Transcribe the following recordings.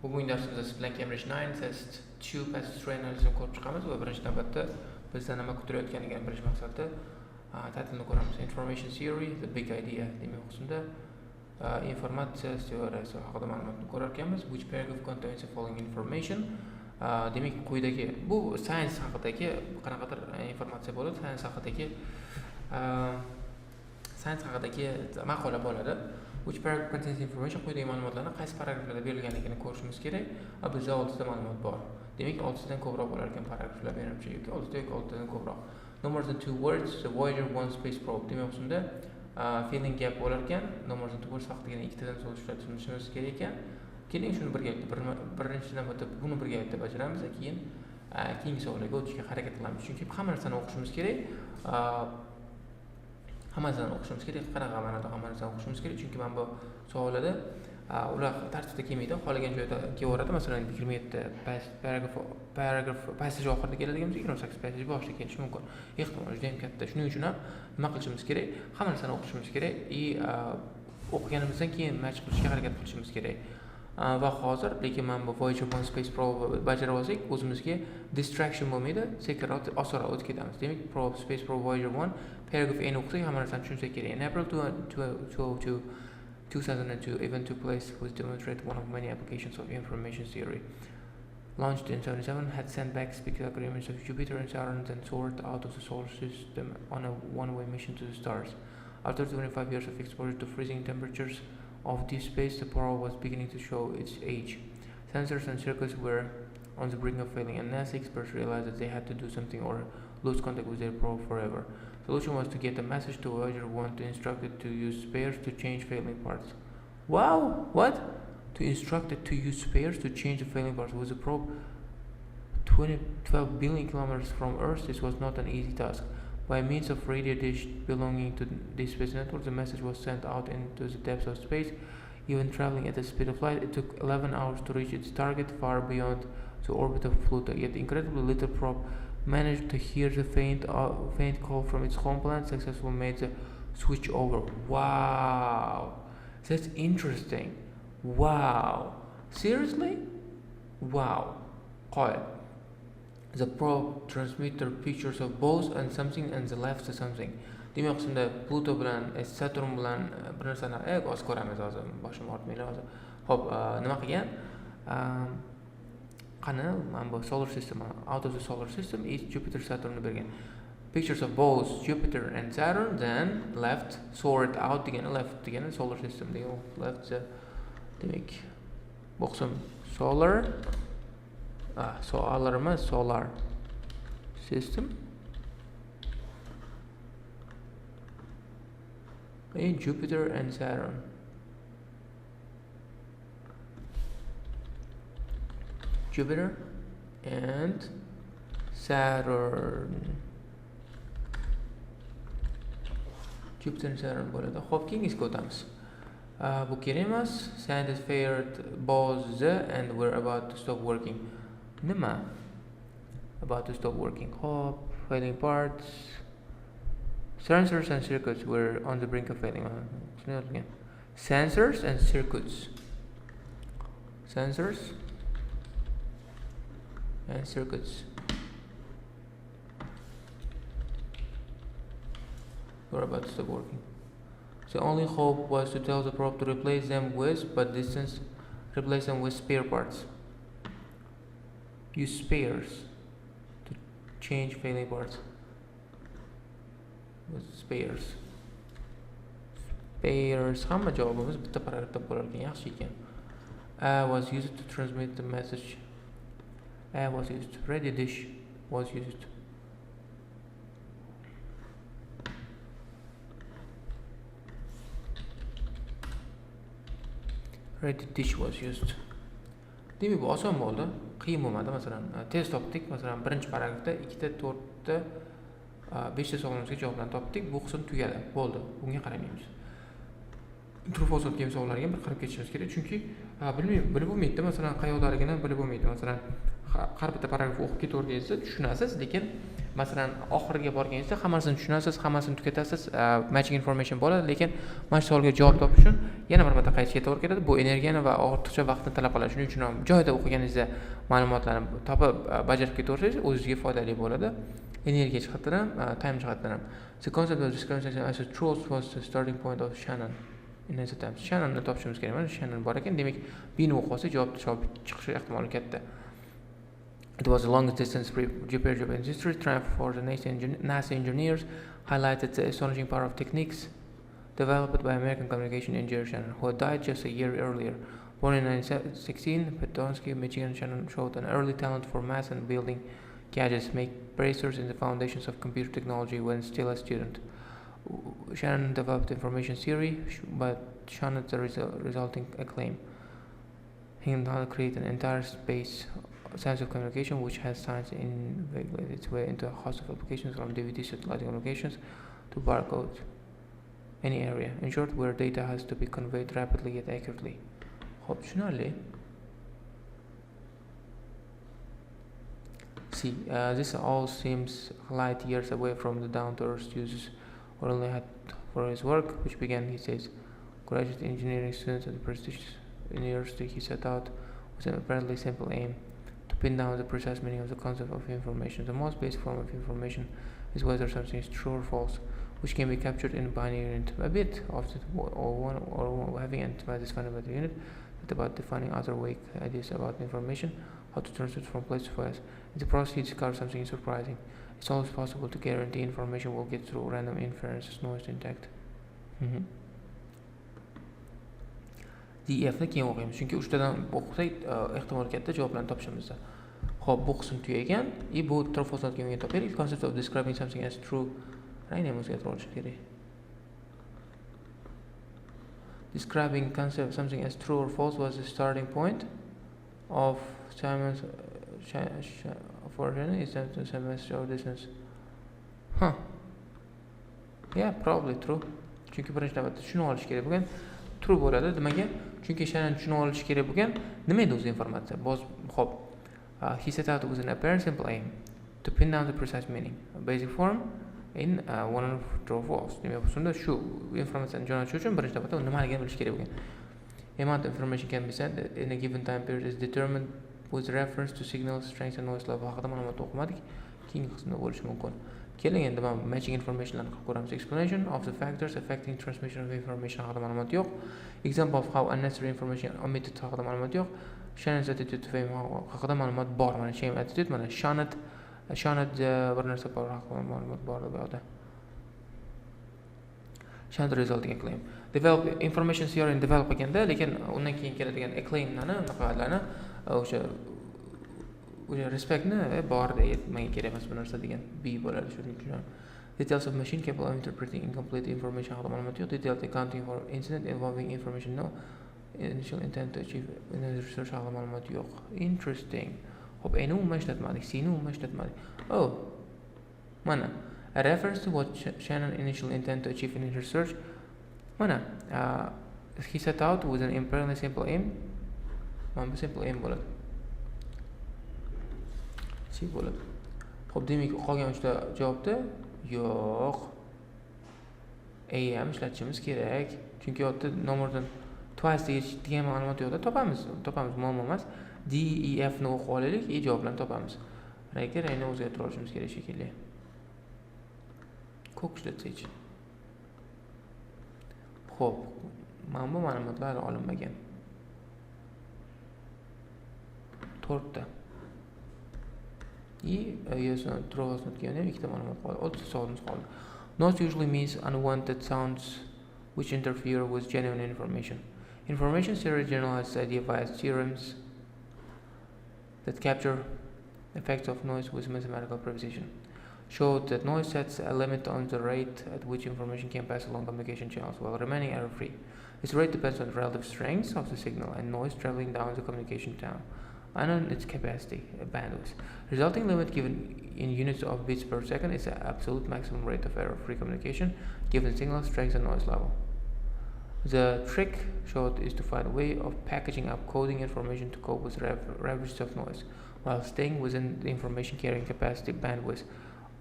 Bugungi darsimizda siz bilan Cambridge 9 test 2 passage tree analizini ko'rib chiqamiz va birinchi navbatda bizdan nima kutilayotganligini birinchi maqsadda tahlilni ko'ramiz. Information theory, the big idea demak qismda informatsiya teoriyasi haqida ma'lumotni ko'rar ekanmiz. Which paragraph contains the following information? Demak quyidagi bu science haqidagi qanaqadir informatsiya bo'ladi, science haqidagi maqola bo'ladi. Which paragraph contains information? Quyidagi ma'lumotlarni qaysi paragraflarda berilganligini ko'rishimiz kerak. Bizda 6 ta ma'lumot bor. Demak 6 dan ko'proq bo'lar ekan paragraflar menimcha yoki 6 dan ko'proq. No more than 2 words, the Voyager 1 space probe. Demak shunda filling gap bo'lar ekan. No more than 2 words faqatgina 2 tadan so'zlashlar tushunishimiz kerak ekan. Keling shuni birgalikda birinchi navbatda buni birgalikda bajaramiz, keyin keyingi savollarga o'tishga harakat qilamiz. Chunki hamma narsani o'qishimiz kerak. Hammasini o'qishimiz kerak. Qanaqa ma'noda hammasini o'qishimiz kerak? Chunki mana bu savollarda ular tartibda kelmaydi. Qolgan joyda kelaveradi. Masalan, 27 paragraf passage oxirida keladigan bo'lsa, 28 passage boshida kelishi mumkin. Ehtimol juda ham katta. Shuning uchun ham nima qilishimiz kerak? Hamma narsani o'qishimiz kerak. O'qiganimizdan keyin match qilishga harakat qilishimiz kerak. Va hozir lekin mana bu Voyager 1 space probe bajarib olsak, o'zimizga distraction bo'lmaydi, sekinroq osonroq o'tib ketamiz. Demak, probe space probe Voyager 1 paragraph N o'qisak, hamma narsani tushunsak kerak. In April 2002, event took place which demonstrated one of many applications of information theory. Launched in 1977, had sent back spectacular images of Jupiter and Saturn and soared out of the solar system on a one-way mission to the stars. After 25 years of exposure to freezing temperatures of deep space, the probe was beginning to show its age. Sensors and circuits were on the brink of failing, and NASA experts realized that they had to do something or lose contact with their probe forever. The solution was to get a message to Voyager 1 to instruct it to use spares to change failing parts. Wow! What? To instruct it to use spares to change the failing parts. With the probe 12 billion kilometers from Earth, this was not an easy task. By means of radio dish belonging to the space network, the message was sent out into the depths of space. Even traveling at the speed of light, it took 11 hours to reach its target far beyond the orbit of Pluto. Yet the incredibly little probe managed to hear the faint call from its home planet, successfully made the switch over. Wow! That's interesting. Wow! Seriously? Wow! Quiet. The probe transmitted pictures of both and something and the left to something. Demak, shunda Pluto bilan Saturn bilan bir narsani hozir ko'ramiz hozir. Boshim ortmaylar hozir. Xo'p, nima qilgan? Qani, mana bu solar system, out of the solar system is Jupiter, Saturn bergan. Pictures of both Jupiter and Saturn, then left soared out degani left degani solar system degan. Left demak, bu qism solar solar system in Jupiter and Saturn. Jupiter and Saturn. Jupiter and Saturn bo'ladi. Xo'p, keyingisiga o'tamiz. Bu kerak emas. Scientists feared both and were about to stop working. Nima? About to stop working. Hop, failing parts. Sensors and circuits were on the brink of failing. Sensors and circuits. Sensors and circuits were about to stop working. The only hope was to tell the probe to replace them with spare parts. Use spares to change failing parts. With spares. Hamma javobimiz bitta paragrafda bo'lar ekan, yaxshi ekan. Was used to transmit the message. Was used. Radio dish was used. Radio dish was used. Demak, bu oson bo'ldi. Qiyin bo'lmadi. Masalan, tez topdik. Masalan, birinchi paragrafda 2 ta, 4 ta, 5 ta savolimizga javoblarni topdik. Bu qism tugadi. Bo'ldi. Bunga qaramaymiz. true false degan savollarga bir qarab ketishimiz kerak, chunki bilmayman, bilib bo'lmaydi. Masalan, qayoqlarigini bilib bo'lmaydi. Masalan, har bitta paragraf o'qib ketaverganingizda tushunasiz, lekin masalan oxiriga borganingizda hammasini tushunasiz, hammasini tugatasiz, matching information bo'ladi, lekin mana shu savolga javob topish uchun yana bir marta qaytib ketaverib ketadi. Bu energiyani va ortiqcha vaqtni talab qiladi. Shuning uchun ham joyida o'qiganingizda ma'lumotlarni topib bajarib ketaversangiz o'zingizga foydali bo'ladi. Energiya jihatdan ham, time jihatdan ham. The concept of discrimination as a truth was the starting point of Shannon. Shannonni topishimiz kerak. Mana Shannon bor ekan, demak bini o'qib olsa javob chiqishi ehtimoli katta. It was the longest distance repair job in history. Triumph for the NASA engineers highlighted the astonishing power of techniques developed by American communication engineer Shannon, who had died just a year earlier. Born in 1916, Petonsky, Michigan, Shannon showed an early talent for math and building gadgets, make bracers in the foundations of computer technology when still a student. Shannon developed information theory, but shunned the resulting acclaim. He now created an entire space science of communication, which has science invaded its way into a host of applications, from DVD satellite communications to barcode, any area. In short, where data has to be conveyed rapidly yet accurately. Optionally, see, this all seems light years away from the down-to-earth uses Orally had for his work, which began, he says, graduate engineering students at the prestigious university. He set out with an apparently simple aim: to pin down the precise meaning of the concept of information. The most basic form of information is whether something is true or false, which can be captured in a binary unit. A bit of it, or having by this fundamental unit, but about defining other vague ideas about information, how to transfer it from place to place. In the process, he discovers something surprising. It's always possible to guarantee information will get through random inferences, noise intact. DF'ni keyin o'qiymiz, chunki uchtadan o'qisak ehtimol katta javoblarni topishimizda. Xo'p, bu qism tugagan. Bu true false kelgan topaylik. Concept of describing something as true. Rangni o'zgartirib olish kerak. Describing concept something as true or false was the starting point of Simon's version. Is that the semester of distance? Yeah, probably true. Chunki birinchi navbatda tushunib olish kerak bo'lgan true bo'ladi. Nimaga? Chunki shani tushunib olish kerak bo'lgan nima edi o'zi informatsiya? Xo'p, he set out with an apparent simple aim to pin down the precise meaning. Basic form in one of true or false. Demak, bunda shu informatsiyani jo'natish uchun birinchi navbatda nimaligini bilish kerak bo'lgan. Amount of information can be sent in a given time period is determined with reference to signal strength and noise level. Haqida ma'lumot o'qimadik. Keyingi qismda bo'lishi mumkin. Keling endi mana matching informationlarni qilib ko'ramiz. Explanation of the factors affecting transmission of information haqida ma'lumot yo'q. Example of how unnecessary information omitted haqida ma'lumot yo'q. Shannon's attitude to fame haqida ma'lumot bor. Mana shame attitude, mana shanned bir narsa bor haqida ma'lumot bor bu yerda. Shanned resulting acclaim. Develop information theory develop qilganda, lekin undan keyin keladigan acclaimlarni, naqalarni o'sha respectni bor deb menga kerak emas bu narsa degan B bo'ladi shuning uchun. Details of machine capable of interpreting incomplete information haqida ma'lumot yo'q. Detailed accounting for incident involving information no initial intent to achieve in the research haqida ma'lumot yo'q. Interesting. Xo'p, endi umuman ishlatmadik, C ni umuman ishlatmadik. Oh, mana a reference to what Shannon initial intent to achieve in his research. Mana he set out with an apparently simple aim. Mana simple aim bo'ladi. C bo'ladi. Xo'p, demak qolgan uchta javobda yo'q. A ham ishlatishimiz kerak. Chunki yo'qda nomordan twice degan ma'lumot yo'qda topamiz, muammo emas. D, E, F ni o'qib olaylik, E javoblarni topamiz. Rangni o'zgartirib olishimiz kerak shekilli. Ko'k ishlatsak. Xo'p, mana bu ma'lumotlar olinmagan. 4 ta. True was not given. Ikkita ma'lumot qoldi. 6 savolimiz qoldi. Noise usually means unwanted sounds which interfere with genuine information. Information theory generalizes the idea via theorems that capture effects of noise with mathematical precision. Showed that noise sets a limit on the rate at which information can pass along communication channels while remaining error-free. This rate depends on the relative strength of the signal and noise traveling down the communication channel, and on its capacity, bandwidth. Resulting limit given in units of bits per second is the absolute maximum rate of error-free communication given signal strength and noise level. The trick showed is to find a way of packaging up coding information to cope with ravages of noise, while staying within the information carrying capacity bandwidth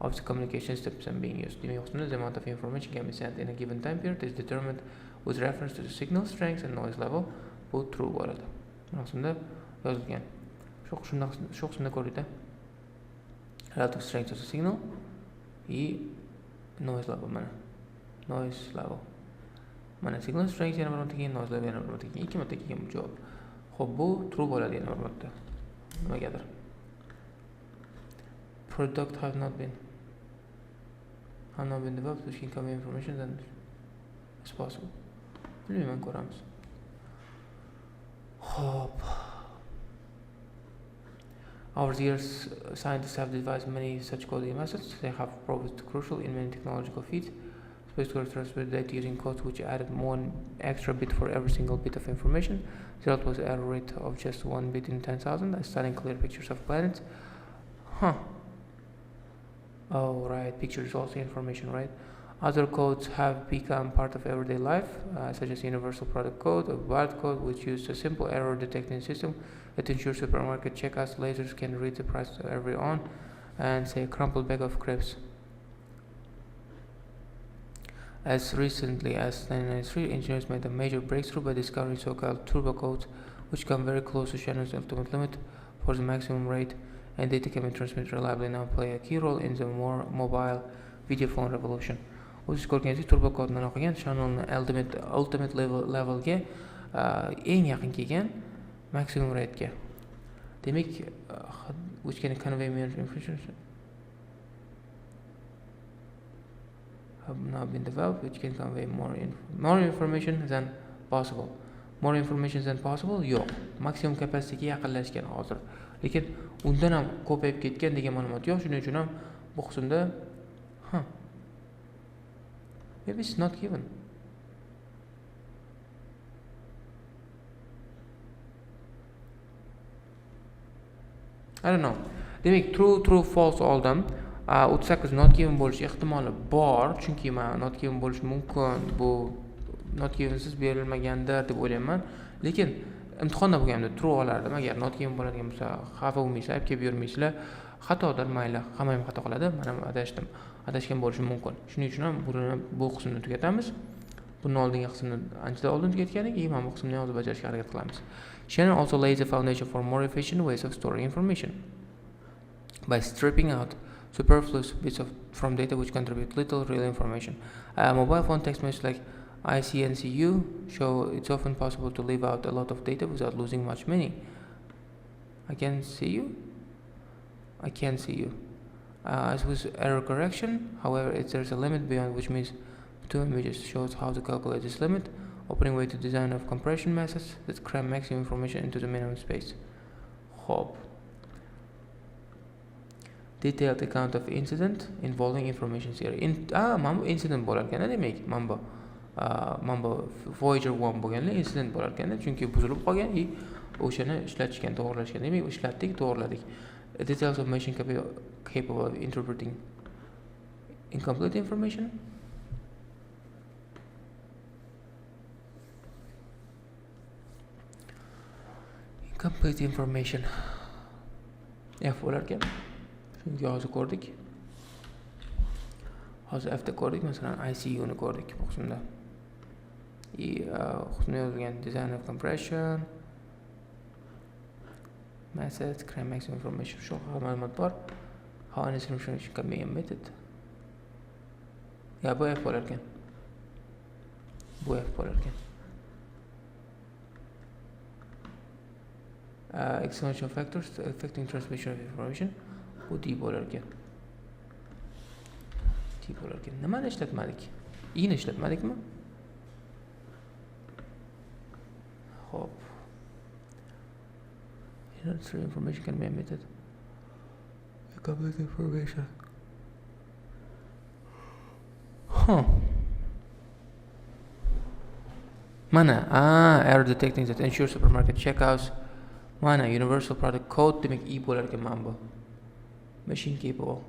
of the communication system being used. The amount of information can be sent in a given time period is determined with reference to the signal strength and noise level. Bu true bo'ladi. Aslida yozilgan. Shu qismda ko'ringda. Relative strength of the signal noise level mana. Noise level. Mana signal strength yana bir marta keyin noise level yana bir marta keyin 2 marta kelgan bu javob. Xo'p, bu true bo'ladi yana bir marta. Nimagadir. Product have not been developed which can convey information then as possible. Bilmayman, ko'ramiz. Xo'p. Over the years, scientists have devised many such coding methods. They have proved crucial in many technological feats. Space code transfer data using codes which added one extra bit for every single bit of information. The result was an error rate of just 1 bit in 10,000, stunning clear pictures of planets. Oh, right, picture is also information, right? Other codes have become part of everyday life, such as universal product code or barcode, which use a simple error detecting system that ensures supermarket checkouts lasers can read the price of every on and say a crumpled bag of crepes. As recently as 1993, engineers made a major breakthrough by discovering so-called turbo codes, which come very close to Shannon's ultimate limit for the maximum rate, and data can be transmitted reliably now play a key role in the more mobile video phone revolution. O'zingiz ko'rganingizdek, turbo kodni o'qigan Shannonning ultimate levelga eng yaqin kelgan maximum rate'ga. Demak, which can convey more information have now been developed, which can convey more information than possible. More information than possible? Yo'q. Maximum capacityga yaqinlashgan hozir. Lekin undan ham ko'payib ketgan degan ma'lumot yo'q. Shuning uchun ham bu qismda maybe it's not given. I don't know. Demak, true false oldim. 38 not given bo'lish ehtimoli bor, chunki men not given bo'lish mumkin. Bu not givensiz berilmagandir deb o'ylayman. Lekin imtihonda bo'lganda true olardim. Agar not given bo'ladigan bo'lsa, xafa bo'lmaysizlar, aytib kelib yurmaysizlar. Xatodir, mayli, hamma ham xato qiladi. Men ham adashdim. Adashgan bo'lishim mumkin. Shuning uchun ham bu qismni tugatamiz. Bundan oldingi qismni anchadan oldin tugatgandik, mana bu qismni hozir bajarishga harakat qilamiz. Shannon also lays the foundation for more efficient ways of storing information by stripping out superfluous bits from data which contribute little real information. Mobile phone text messages like I see and see you show it's often possible to leave out a lot of data without losing much meaning. I can see you. I can't see you. As with error correction, however, there's a limit beyond which means two images shows how to calculate this limit, opening way to design of compression methods that cram maximum information into the minimum space. Hope. Detailed account of incident involving information theory. Incident bo'larkan demak, Mambo Voyager 1 bo'lganda incident bo'larkan, chunki buzilib qolgan, o'shani ishlatishgan, to'g'rilashgan. Demak, ishlatdik, to'g'riladik. Details of machine capable of interpreting incomplete information. Incomplete information. F bo'larkan. Shunga hozir ko'rdik. Hozir F'da ko'rdik, masalan, ICU ni ko'rdik bu qismda. Qismda yozilgan design of compression, methods, cram maximum information. Shu ma'lumot bor. How an information can be emitted. Bu F bo'larkan. Bu F bo'larkan. Exponential factors affecting transmission of information. Bu D bo'larkan. D bo'larkan. Nimani ishlatmadik? I'ni ishlatmadikmi? Hop. True information can be emitted. Incomplete information. Mana, error detecting that ensures supermarket checkouts. Mana, universal product code demak I bo'larkan mana bu. Machine capable.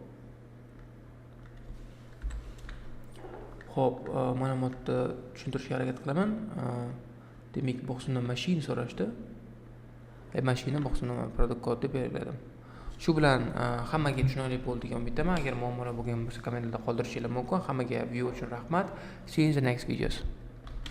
Xo'p, mana bu yerda tushuntirishga harakat qilaman. Demak, bu qismdan mashina so'rashdi. Mashina bu qismdan product code deb belgiladim. Shu bilan hammaga tushunarli bo'ldi degan umiddaman. Agar muammolar bo'lgan bo'lsa, kommentlarda qoldirishingiz mumkin. Hammaga view uchun rahmat. See you in the next videos.